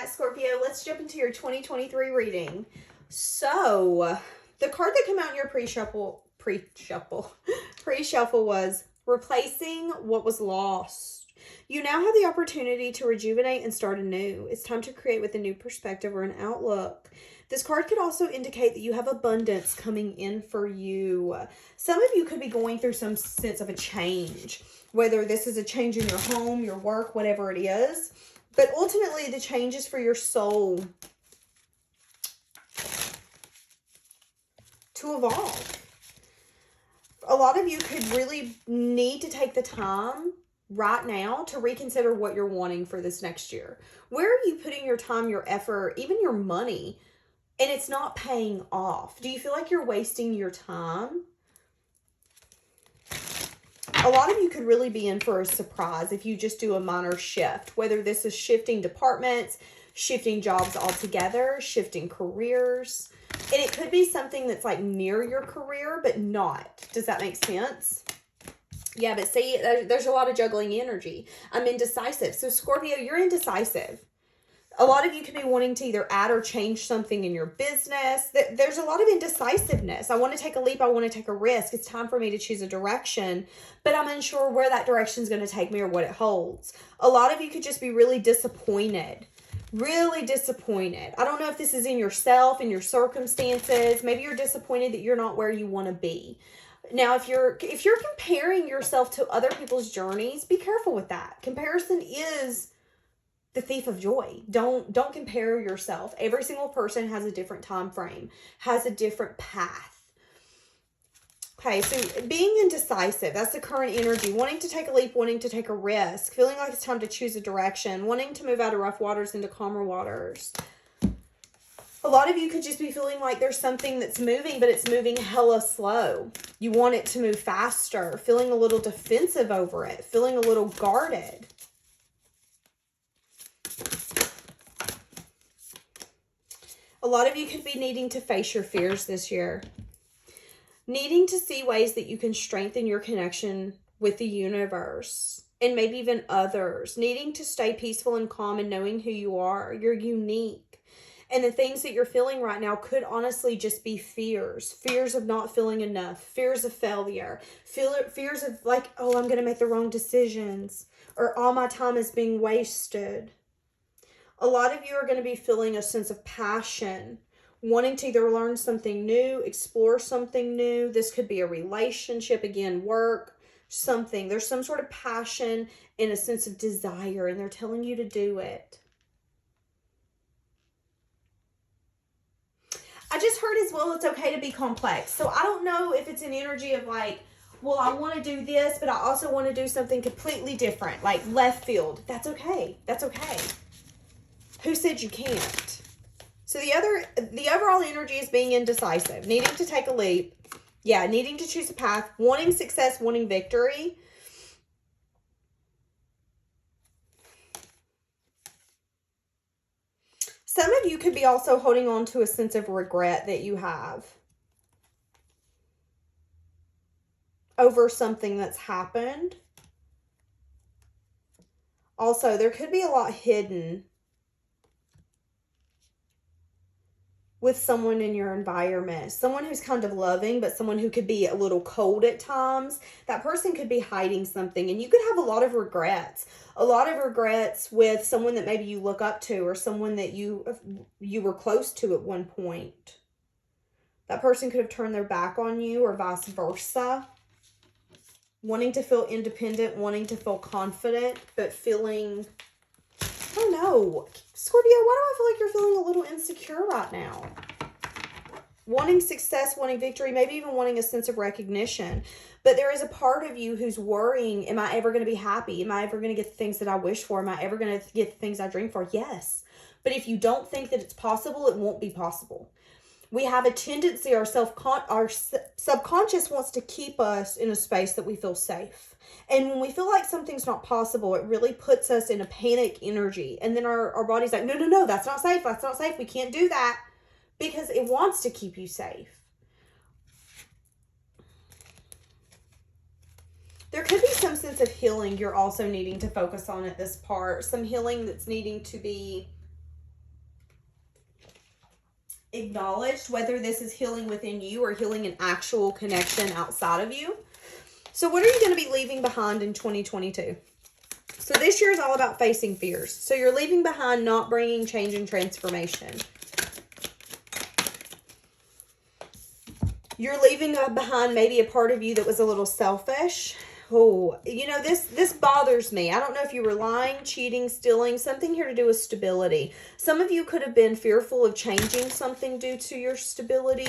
Scorpio. Let's jump into your 2023 reading. So, the card that came out in your pre-shuffle was replacing what was lost. You now have the opportunity to rejuvenate and start anew. It's time to create with a new perspective or an outlook. This card could also indicate that you have abundance coming in for you. Some of you could be going through some sense of a change, whether this is a change in your home, your work, whatever it is. But ultimately, the change is for your soul to evolve. A lot of you could really need to take the time right now to reconsider what you're wanting for this next year. Where are you putting your time, your effort, even your money, and it's not paying off? Do you feel like you're wasting your time? A lot of you could really be in for a surprise if you just do a minor shift, whether this is shifting departments, shifting jobs altogether, shifting careers. And it could be something that's like near your career, but not. Does that make sense? Yeah, but see, there's a lot of juggling energy. I'm indecisive. So Scorpio, you're indecisive. A lot of you could be wanting to either add or change something in your business. There's a lot of indecisiveness. I want to take a leap. I want to take a risk. It's time for me to choose a direction, but I'm unsure where that direction is going to take me or what it holds. A lot of you could just be really disappointed. Really disappointed. I don't know if this is in yourself, in your circumstances. Maybe you're disappointed that you're not where you want to be. Now, if you're comparing yourself to other people's journeys, be careful with that. Comparison is the thief of joy. Don't compare yourself. Every single person has a different time frame, has a different path. Okay, so being indecisive, that's the current energy. Wanting to take a leap, wanting to take a risk, feeling like it's time to choose a direction, wanting to move out of rough waters into calmer waters. A lot of you could just be feeling like there's something that's moving, but it's moving hella slow. You want it to move faster, feeling a little defensive over it, feeling a little guarded. A lot of you could be needing to face your fears this year. Needing to see ways that you can strengthen your connection with the universe and maybe even others. Needing to stay peaceful and calm and knowing who you are. You're unique. And the things that you're feeling right now could honestly just be fears. Fears of not feeling enough. Fears of failure. Fears of like, oh, I'm going to make the wrong decisions. Or all my time is being wasted. A lot of you are going to be feeling a sense of passion. Wanting to either learn something new, explore something new. This could be a relationship, again, work, something. There's some sort of passion and a sense of desire, and they're telling you to do it. I just heard as well it's okay to be complex. So I don't know if it's an energy of like, well, I want to do this, but I also want to do something completely different, like left field. That's okay. That's okay. Who said you can't? So the overall energy is being indecisive, needing to take a leap. Yeah, needing to choose a path, wanting success, wanting victory. Some of you could be also holding on to a sense of regret that you have over something that's happened. Also, there could be a lot hidden with someone in your environment, someone who's kind of loving, but someone who could be a little cold at times. That person could be hiding something, and you could have a lot of regrets with someone that maybe you look up to or someone that you were close to at one point. That person could have turned their back on you or vice versa. Wanting to feel independent, wanting to feel confident, but feeling, I don't know, Scorpio, why do I feel like you're feeling a little insecure right now? Wanting success, wanting victory, maybe even wanting a sense of recognition. But there is a part of you who's worrying, am I ever going to be happy? Am I ever going to get the things that I wish for? Am I ever going to get the things I dream for? Yes. But if you don't think that it's possible, it won't be possible. We have a tendency, our subconscious wants to keep us in a space that we feel safe. And when we feel like something's not possible, it really puts us in a panic energy. And then our body's like, no, that's not safe. That's not safe. We can't do that, because it wants to keep you safe. There could be some sense of healing you're also needing to focus on at this part. Some healing that's needing to be acknowledged, whether this is healing within you or healing an actual connection outside of you. So what are you going to be leaving behind in 2022? So this year is all about facing fears. So you're leaving behind not bringing change and transformation. You're leaving behind maybe a part of you that was a little selfish. Oh, you know, this bothers me. I don't know if you were lying, cheating, stealing, something here to do with stability. Some of you could have been fearful of changing something due to your stability.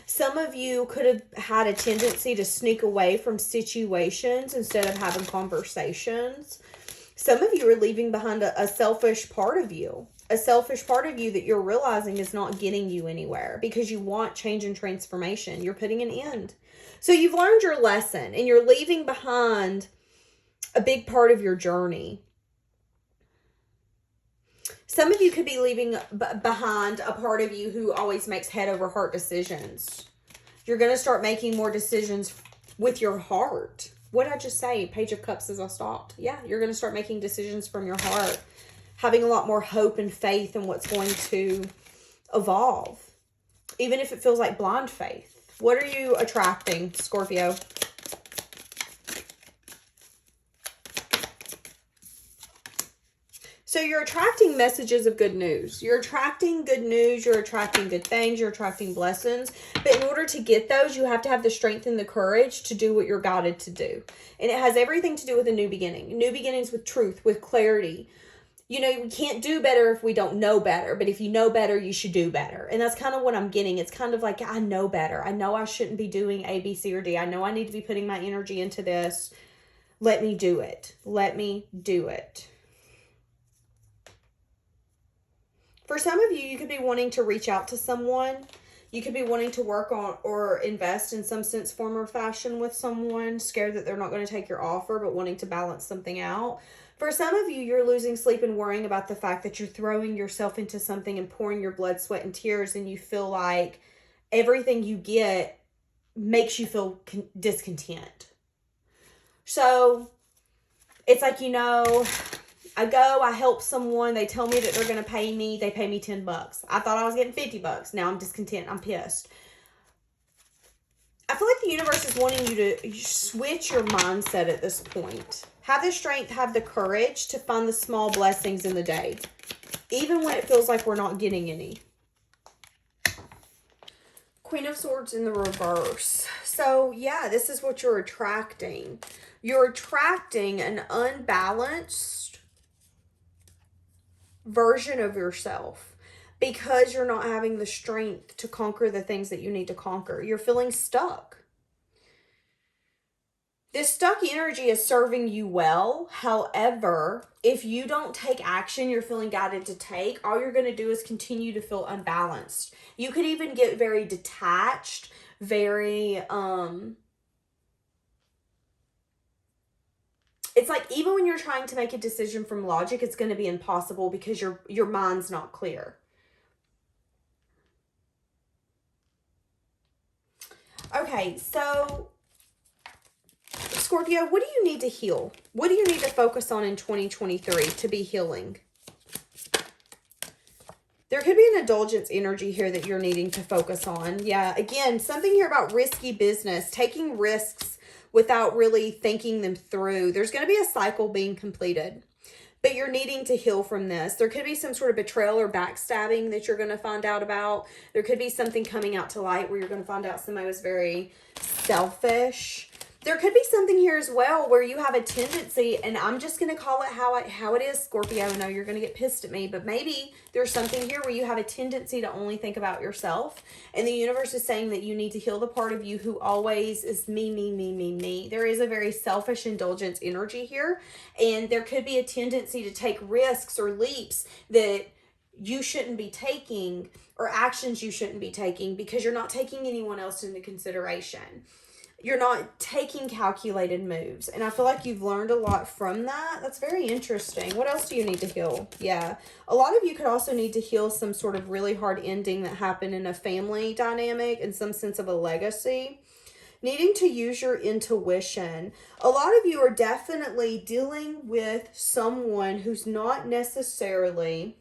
Some of you could have had a tendency to sneak away from situations instead of having conversations. Some of you are leaving behind a selfish part of you. A selfish part of you that you're realizing is not getting you anywhere because you want change and transformation. You're putting an end. So you've learned your lesson and you're leaving behind a big part of your journey. Some of you could be leaving behind a part of you who always makes head over heart decisions. You're going to start making more decisions with your heart. What did I just say? Page of Cups as I stopped. Yeah, you're going to start making decisions from your heart. Having a lot more hope and faith in what's going to evolve. Even if it feels like blind faith. What are you attracting, Scorpio? So you're attracting messages of good news. You're attracting good news. You're attracting good things. You're attracting blessings. But in order to get those, you have to have the strength and the courage to do what you're guided to do. And it has everything to do with a new beginning. New beginnings with truth, with clarity. You know, we can't do better if we don't know better. But if you know better, you should do better. And that's kind of what I'm getting. It's kind of like, I know better. I know I shouldn't be doing A, B, C, or D. I know I need to be putting my energy into this. Let me do it. Let me do it. For some of you, you could be wanting to reach out to someone. You could be wanting to work on or invest in some sense, form, or fashion with someone. Scared that they're not going to take your offer, but wanting to balance something out. For some of you, you're losing sleep and worrying about the fact that you're throwing yourself into something and pouring your blood, sweat, and tears, and you feel like everything you get makes you feel discontent. So it's like, you know, I go, I help someone, they tell me that they're going to pay me, they pay me $10. I thought I was getting $50. Now I'm discontent, I'm pissed. I feel like the universe is wanting you to switch your mindset at this point. Have the strength, have the courage to find the small blessings in the day. Even when it feels like we're not getting any. Queen of Swords in the reverse. So, yeah, this is what you're attracting. You're attracting an unbalanced version of yourself because you're not having the strength to conquer the things that you need to conquer. You're feeling stuck. This stuck energy is serving you well. However, if you don't take action you're feeling guided to take, all you're going to do is continue to feel unbalanced. You could even get very detached, very, it's like even when you're trying to make a decision from logic, it's going to be impossible because your mind's not clear. Okay, so Scorpio, what do you need to heal? What do you need to focus on in 2023 to be healing? There could be an indulgence energy here that you're needing to focus on. Yeah, again, something here about risky business, taking risks without really thinking them through. There's going to be a cycle being completed, but you're needing to heal from this. There could be some sort of betrayal or backstabbing that you're going to find out about. There could be something coming out to light where you're going to find out somebody was very selfish. There could be something here as well where you have a tendency, and I'm just going to call it how it is, Scorpio. I know you're going to get pissed at me, but maybe there's something here where you have a tendency to only think about yourself, and the universe is saying that you need to heal the part of you who always is me, me, me, me, me. There is a very selfish indulgence energy here, and there could be a tendency to take risks or leaps that you shouldn't be taking or actions you shouldn't be taking because you're not taking anyone else into consideration. You're not taking calculated moves. And I feel like you've learned a lot from that. That's very interesting. What else do you need to heal? Yeah. A lot of you could also need to heal some sort of really hard ending that happened in a family dynamic and some sense of a legacy. Needing to use your intuition. A lot of you are definitely dealing with someone who's not necessarily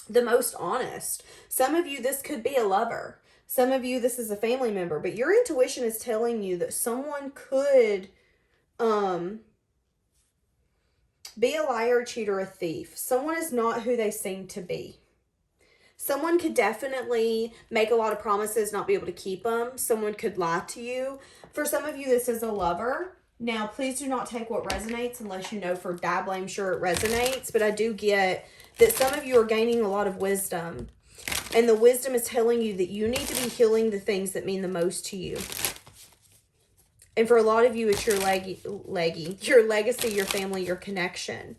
the most honest. Some of you, this could be a lover. Some of you, this is a family member. But your intuition is telling you that someone could be a liar, a cheater, a thief. Someone is not who they seem to be. Someone could definitely make a lot of promises, not be able to keep them. Someone could lie to you. For some of you, this is a lover. Now, please do not take what resonates unless you know for dabbling sure it resonates. But I do get that some of you are gaining a lot of wisdom. And the wisdom is telling you that you need to be healing the things that mean the most to you. And for a lot of you, it's your your legacy, your family, your connection.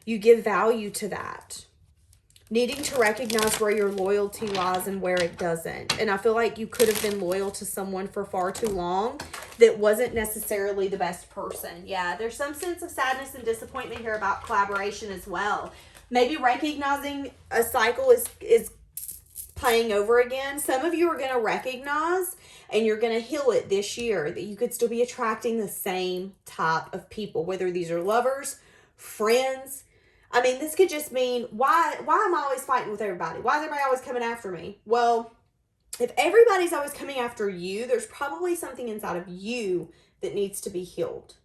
You give value to that. Needing to recognize where your loyalty lies and where it doesn't. And I feel like you could have been loyal to someone for far too long that wasn't necessarily the best person. Yeah, there's some sense of sadness and disappointment here about collaboration as well. Maybe recognizing a cycle is playing over again. Some of you are going to recognize and you're going to heal it this year that you could still be attracting the same type of people, whether these are lovers, friends. I mean, this could just mean, why am I always fighting with everybody? Why is everybody always coming after me? Well, if everybody's always coming after you, there's probably something inside of you that needs to be healed.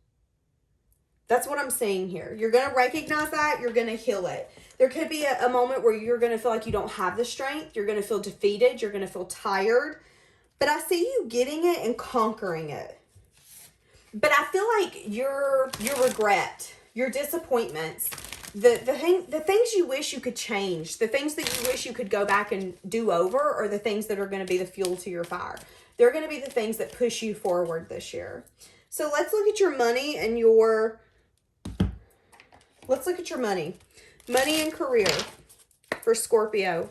That's what I'm saying here. You're going to recognize that. You're going to heal it. There could be a moment where you're going to feel like you don't have the strength. You're going to feel defeated. You're going to feel tired. But I see you getting it and conquering it. But I feel like your regret, your disappointments, the things you wish you could change, the things that you wish you could go back and do over are the things that are going to be the fuel to your fire. They're going to be the things that push you forward this year. So let's look at your money and let's look at your money. Money and career for Scorpio.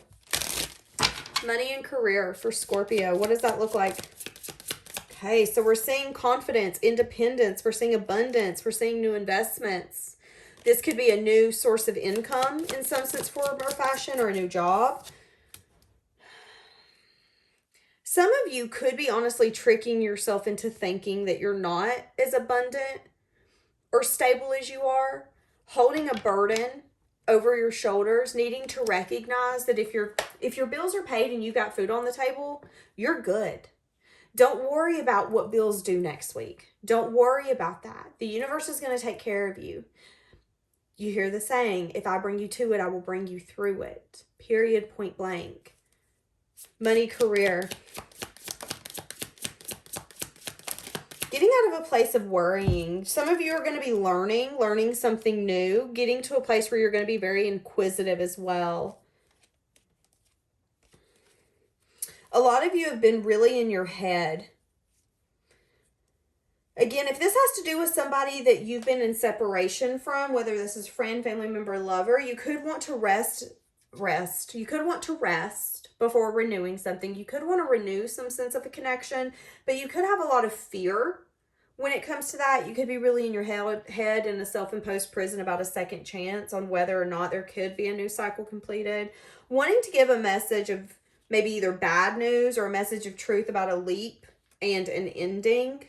Money and career for Scorpio. What does that look like? Okay, so we're seeing confidence, independence. We're seeing abundance. We're seeing new investments. This could be a new source of income in some sense, form, or fashion, or a new job. Some of you could be honestly tricking yourself into thinking that you're not as abundant or stable as you are, holding a burden over your shoulders, needing to recognize that if your bills are paid and you got food on the table, you're good. Don't worry about what bills due next week. Don't worry about that. The universe is going to take care of you. You hear the saying, if I bring you to it, I will bring you through it. Period, point blank. Money, career. Getting out of a place of worrying. Some of you are going to be learning something new, getting to a place where you're going to be very inquisitive as well. A lot of you have been really in your head. Again, if this has to do with somebody that you've been in separation from, whether this is friend, family member, lover, you could want to rest. You could want to rest before renewing something. You could want to renew some sense of a connection, but you could have a lot of fear when it comes to that. You could be really in your head in a self-imposed prison about a second chance on whether or not there could be a new cycle completed. Wanting to give a message of maybe either bad news or a message of truth about a leap and an ending.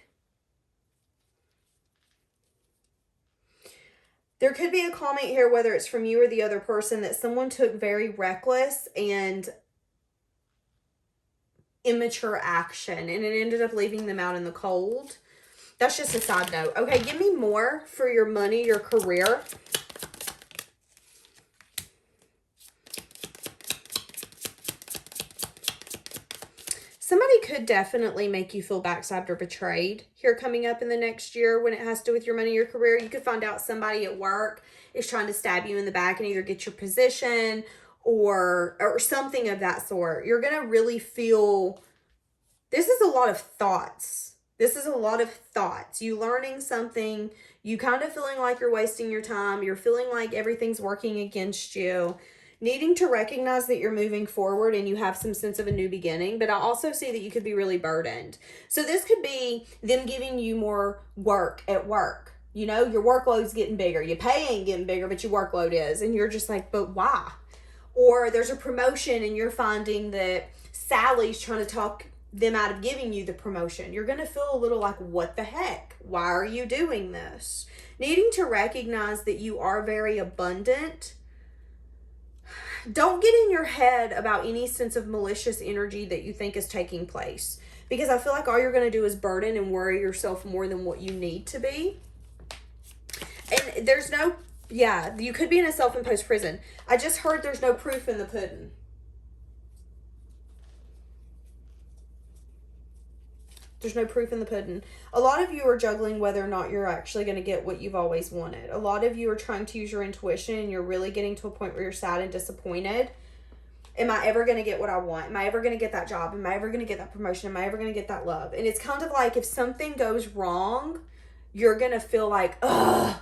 There could be a comment here, whether it's from you or the other person, that someone took very reckless and immature action and it ended up leaving them out in the cold. That's just a side note. Okay, give me more for your money, your career. Somebody could definitely make you feel backstabbed or betrayed here coming up in the next year when it has to do with your money, your career. You could find out somebody at work is trying to stab you in the back and either get your position or something of that sort. You're going to really feel, this is a lot of thoughts. This is a lot of thoughts. You learning something, you kind of feeling like you're wasting your time. You're feeling like everything's working against you. Needing to recognize that you're moving forward and you have some sense of a new beginning. But I also see that you could be really burdened. So this could be them giving you more work at work. You know, your workload's getting bigger. Your pay ain't getting bigger, but your workload is. And you're just like, but why? Or there's a promotion and you're finding that Sally's trying to talk them out of giving you the promotion. You're going to feel a little like, what the heck? Why are you doing this? Needing to recognize that you are very abundant. don't get in your head about any sense of malicious energy that you think is taking place. Because I feel like all you're going to do is burden and worry yourself more than what you need to be. And there's no, yeah, you could be in a self-imposed prison. I just heard there's no proof in the pudding. There's no proof in the pudding. A lot of you are juggling whether or not you're actually going to get what you've always wanted. A lot of you are trying to use your intuition, and you're really getting to a point where you're sad and disappointed. Am I ever going to get what I want? Am I ever going to get that job? Am I ever going to get that promotion? Am I ever going to get that love? And it's kind of like if something goes wrong, you're going to feel like, ugh.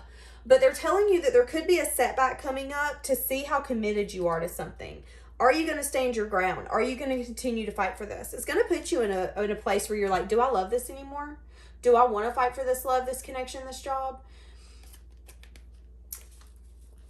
But they're telling you that there could be a setback coming up to see how committed you are to something. Are you going to stand your ground? Are you going to continue to fight for this? It's going to put you in a place where you're like, do I love this anymore? Do I want to fight for this love, this connection, this job?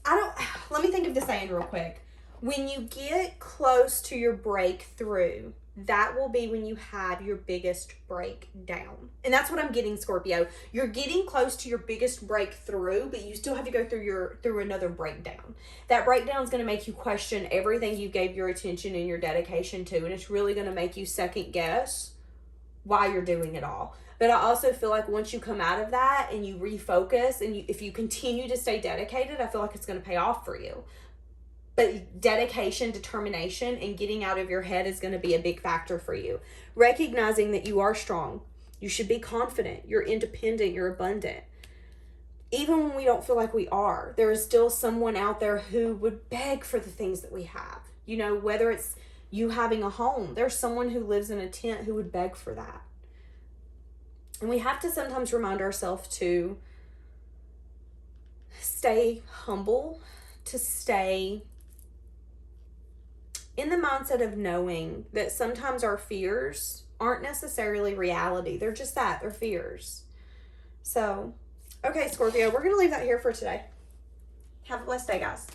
Let me think of the saying real quick. When you get close to your breakthrough, that will be when you have your biggest breakdown. And that's what I'm getting, Scorpio. You're getting close to your biggest breakthrough, but you still have to go through another breakdown. That breakdown is going to make you question everything you gave your attention and your dedication to, and it's really going to make you second guess why you're doing it all. But I also feel like once you come out of that and you refocus, and if you continue to stay dedicated, I feel like it's going to pay off for you. But dedication, determination, and getting out of your head is going to be a big factor for you. Recognizing that you are strong. You should be confident. You're independent. You're abundant. Even when we don't feel like we are, there is still someone out there who would beg for the things that we have. You know, whether it's you having a home, there's someone who lives in a tent who would beg for that. And we have to sometimes remind ourselves to stay humble, to stay in the mindset of knowing that sometimes our fears aren't necessarily reality. They're just that. They're fears. So, okay, Scorpio, we're going to leave that here for today. Have a blessed day, guys.